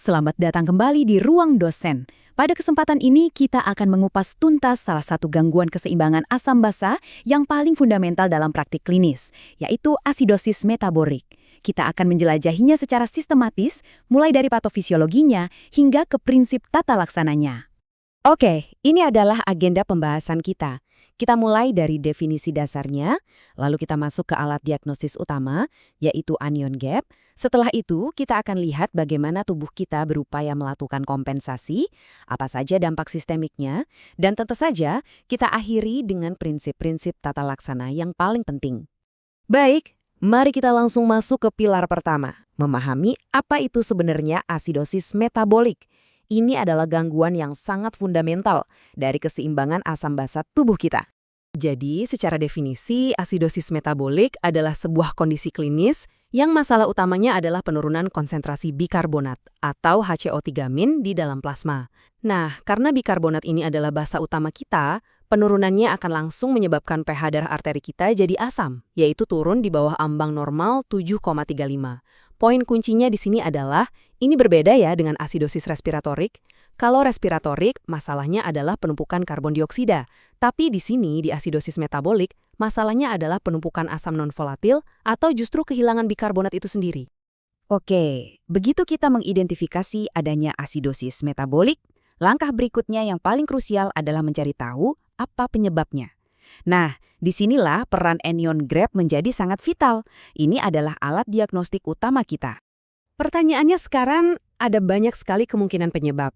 Selamat datang kembali di Ruang Dosen. Pada kesempatan ini kita akan mengupas tuntas salah satu gangguan keseimbangan asam basa yang paling fundamental dalam praktik klinis, yaitu asidosis metabolik. Kita akan menjelajahinya secara sistematis, mulai dari patofisiologinya hingga ke prinsip tata laksananya. Oke, ini adalah agenda pembahasan kita. Kita mulai dari definisi dasarnya, lalu kita masuk ke alat diagnosis utama, yaitu anion gap. Setelah itu, kita akan lihat bagaimana tubuh kita berupaya melakukan kompensasi, apa saja dampak sistemiknya, dan tentu saja kita akhiri dengan prinsip-prinsip tata laksana yang paling penting. Baik, mari kita langsung masuk ke pilar pertama, memahami apa itu sebenarnya asidosis metabolik. Ini adalah gangguan yang sangat fundamental dari keseimbangan asam basa tubuh kita. Jadi, secara definisi, asidosis metabolik adalah sebuah kondisi klinis yang masalah utamanya adalah penurunan konsentrasi bikarbonat atau HCO3- di dalam plasma. Nah, karena bikarbonat ini adalah basa utama kita, penurunannya akan langsung menyebabkan pH darah arteri kita jadi asam, yaitu turun di bawah ambang normal 7,35. Poin kuncinya di sini adalah, ini berbeda ya dengan asidosis respiratorik. Kalau respiratorik, masalahnya adalah penumpukan karbon dioksida. Tapi di sini, di asidosis metabolik, masalahnya adalah penumpukan asam non-volatil atau justru kehilangan bikarbonat itu sendiri. Oke, begitu kita mengidentifikasi adanya asidosis metabolik, langkah berikutnya yang paling krusial adalah mencari tahu apa penyebabnya. Nah, disinilah peran anion gap menjadi sangat vital. Ini adalah alat diagnostik utama kita. Pertanyaannya sekarang, ada banyak sekali kemungkinan penyebab.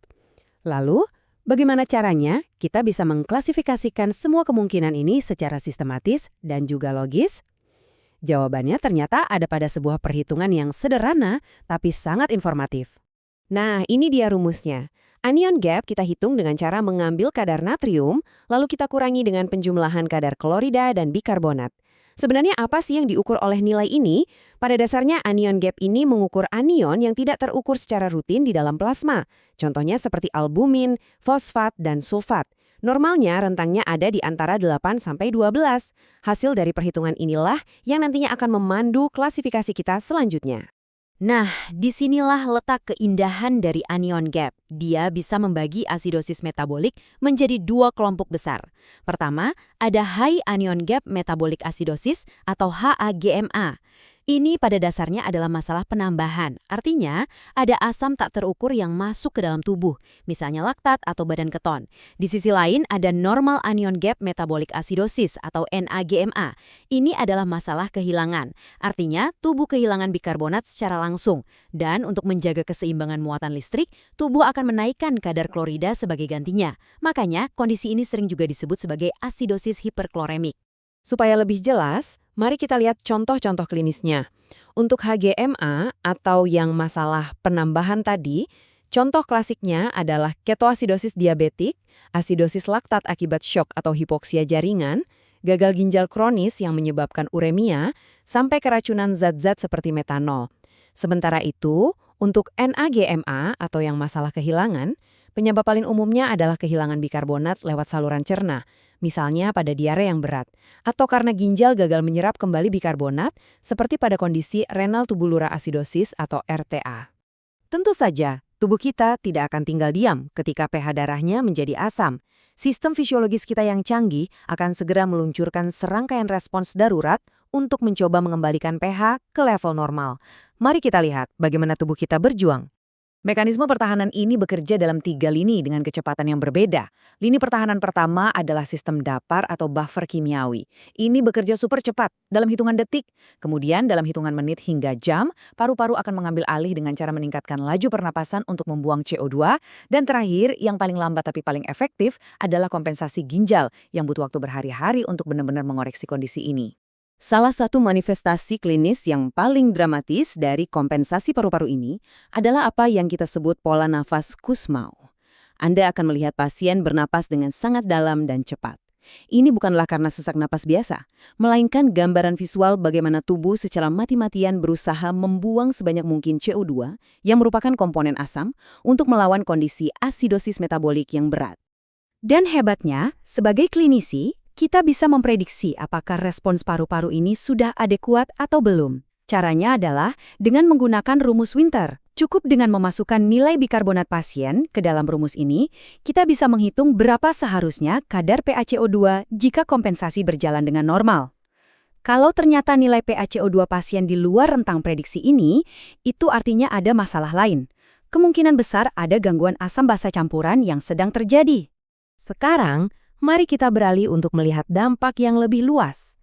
Lalu, bagaimana caranya kita bisa mengklasifikasikan semua kemungkinan ini secara sistematis dan juga logis? Jawabannya ternyata ada pada sebuah perhitungan yang sederhana tapi sangat informatif. Nah, ini dia rumusnya. Anion gap kita hitung dengan cara mengambil kadar natrium, lalu kita kurangi dengan penjumlahan kadar klorida dan bikarbonat. Sebenarnya apa sih yang diukur oleh nilai ini? Pada dasarnya anion gap ini mengukur anion yang tidak terukur secara rutin di dalam plasma. Contohnya seperti albumin, fosfat, dan sulfat. Normalnya rentangnya ada di antara 8–12. Hasil dari perhitungan inilah yang nantinya akan memandu klasifikasi kita selanjutnya. Nah, disinilah letak keindahan dari anion gap. Dia bisa membagi asidosis metabolik menjadi dua kelompok besar. Pertama, ada high anion gap metabolic acidosis atau HAGMA. Ini pada dasarnya adalah masalah penambahan. Artinya, ada asam tak terukur yang masuk ke dalam tubuh, misalnya laktat atau badan keton. Di sisi lain, ada normal anion gap metabolic acidosis atau NAGMA. Ini adalah masalah kehilangan. Artinya, tubuh kehilangan bikarbonat secara langsung. Dan untuk menjaga keseimbangan muatan listrik, tubuh akan menaikkan kadar klorida sebagai gantinya. Makanya, kondisi ini sering juga disebut sebagai asidosis hiperkloremik. Supaya lebih jelas, mari kita lihat contoh-contoh klinisnya. Untuk HGMA atau yang masalah penambahan tadi, contoh klasiknya adalah ketoasidosis diabetik, asidosis laktat akibat syok atau hipoksia jaringan, gagal ginjal kronis yang menyebabkan uremia, sampai keracunan zat-zat seperti metanol. Sementara itu, untuk NAGMA atau yang masalah kehilangan, penyebab paling umumnya adalah kehilangan bikarbonat lewat saluran cerna, misalnya pada diare yang berat, atau karena ginjal gagal menyerap kembali bikarbonat, seperti pada kondisi renal tubulura acidosis atau RTA. Tentu saja, tubuh kita tidak akan tinggal diam ketika pH darahnya menjadi asam. Sistem fisiologis kita yang canggih akan segera meluncurkan serangkaian respons darurat untuk mencoba mengembalikan pH ke level normal. Mari kita lihat bagaimana tubuh kita berjuang. Mekanisme pertahanan ini bekerja dalam 3 lini dengan kecepatan yang berbeda. Lini pertahanan pertama adalah sistem dapar atau buffer kimiawi. Ini bekerja super cepat, dalam hitungan detik. Kemudian dalam hitungan menit hingga jam, paru-paru akan mengambil alih dengan cara meningkatkan laju pernapasan untuk membuang CO2. Dan terakhir, yang paling lambat tapi paling efektif adalah kompensasi ginjal yang butuh waktu berhari-hari untuk benar-benar mengoreksi kondisi ini. Salah satu manifestasi klinis yang paling dramatis dari kompensasi paru-paru ini adalah apa yang kita sebut pola nafas Kussmaul. Anda akan melihat pasien bernapas dengan sangat dalam dan cepat. Ini bukanlah karena sesak napas biasa, melainkan gambaran visual bagaimana tubuh secara mati-matian berusaha membuang sebanyak mungkin CO2 yang merupakan komponen asam untuk melawan kondisi asidosis metabolik yang berat. Dan hebatnya, sebagai klinisi, kita bisa memprediksi apakah respons paru-paru ini sudah adekuat atau belum. Caranya adalah dengan menggunakan rumus Winter. Cukup dengan memasukkan nilai bikarbonat pasien ke dalam rumus ini, kita bisa menghitung berapa seharusnya kadar PaCO2 jika kompensasi berjalan dengan normal. Kalau ternyata nilai PaCO2 pasien di luar rentang prediksi ini, itu artinya ada masalah lain. Kemungkinan besar ada gangguan asam basa campuran yang sedang terjadi. Sekarang, mari kita beralih untuk melihat dampak yang lebih luas.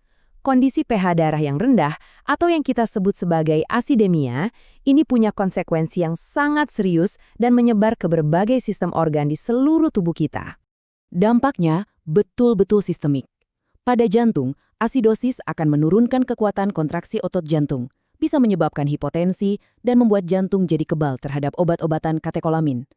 Kondisi pH darah yang rendah atau yang kita sebut sebagai asidemia, ini punya konsekuensi yang sangat serius dan menyebar ke berbagai sistem organ di seluruh tubuh kita. Dampaknya betul-betul sistemik. Pada jantung, asidosis akan menurunkan kekuatan kontraksi otot jantung, bisa menyebabkan hipotensi dan membuat jantung jadi kebal terhadap obat-obatan katekolamin.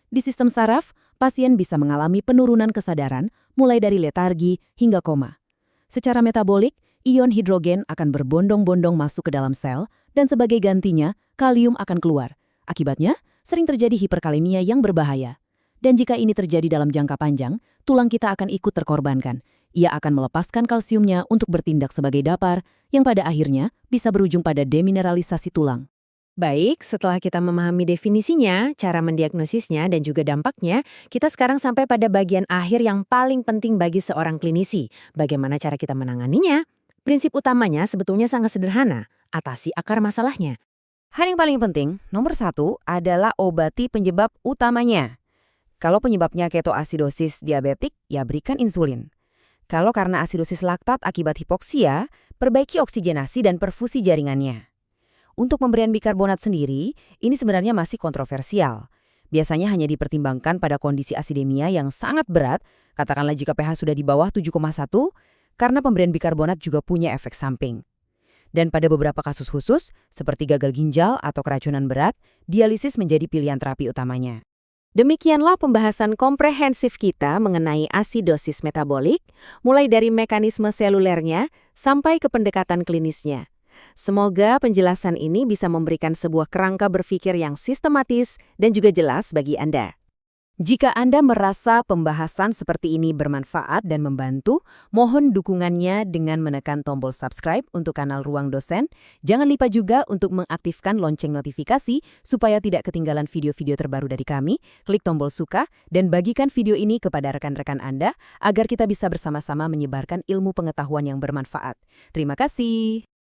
Di sistem saraf, pasien bisa mengalami penurunan kesadaran mulai dari letargi hingga koma. Secara metabolik, ion hidrogen akan berbondong-bondong masuk ke dalam sel dan sebagai gantinya, kalium akan keluar. Akibatnya, sering terjadi hiperkalemia yang berbahaya. Dan jika ini terjadi dalam jangka panjang, tulang kita akan ikut terkorbankan. Ia akan melepaskan kalsiumnya untuk bertindak sebagai dapar, yang pada akhirnya bisa berujung pada demineralisasi tulang. Baik, setelah kita memahami definisinya, cara mendiagnosisnya, dan juga dampaknya, kita sekarang sampai pada bagian akhir yang paling penting bagi seorang klinisi. Bagaimana cara kita menanganinya? Prinsip utamanya sebetulnya sangat sederhana, atasi akar masalahnya. Hal yang paling penting, nomor 1, adalah obati penyebab utamanya. Kalau penyebabnya ketoasidosis diabetik, ya berikan insulin. Kalau karena asidosis laktat akibat hipoksia, perbaiki oksigenasi dan perfusi jaringannya. Untuk pemberian bikarbonat sendiri, ini sebenarnya masih kontroversial. Biasanya hanya dipertimbangkan pada kondisi asidemia yang sangat berat, katakanlah jika pH sudah di bawah 7,1, karena pemberian bikarbonat juga punya efek samping. Dan pada beberapa kasus khusus, seperti gagal ginjal atau keracunan berat, dialisis menjadi pilihan terapi utamanya. Demikianlah pembahasan komprehensif kita mengenai asidosis metabolik, mulai dari mekanisme selulernya sampai ke pendekatan klinisnya. Semoga penjelasan ini bisa memberikan sebuah kerangka berpikir yang sistematis dan juga jelas bagi Anda. Jika Anda merasa pembahasan seperti ini bermanfaat dan membantu, mohon dukungannya dengan menekan tombol subscribe untuk kanal Ruang Dosen. Jangan lupa juga untuk mengaktifkan lonceng notifikasi supaya tidak ketinggalan video-video terbaru dari kami. Klik tombol suka dan bagikan video ini kepada rekan-rekan Anda agar kita bisa bersama-sama menyebarkan ilmu pengetahuan yang bermanfaat. Terima kasih.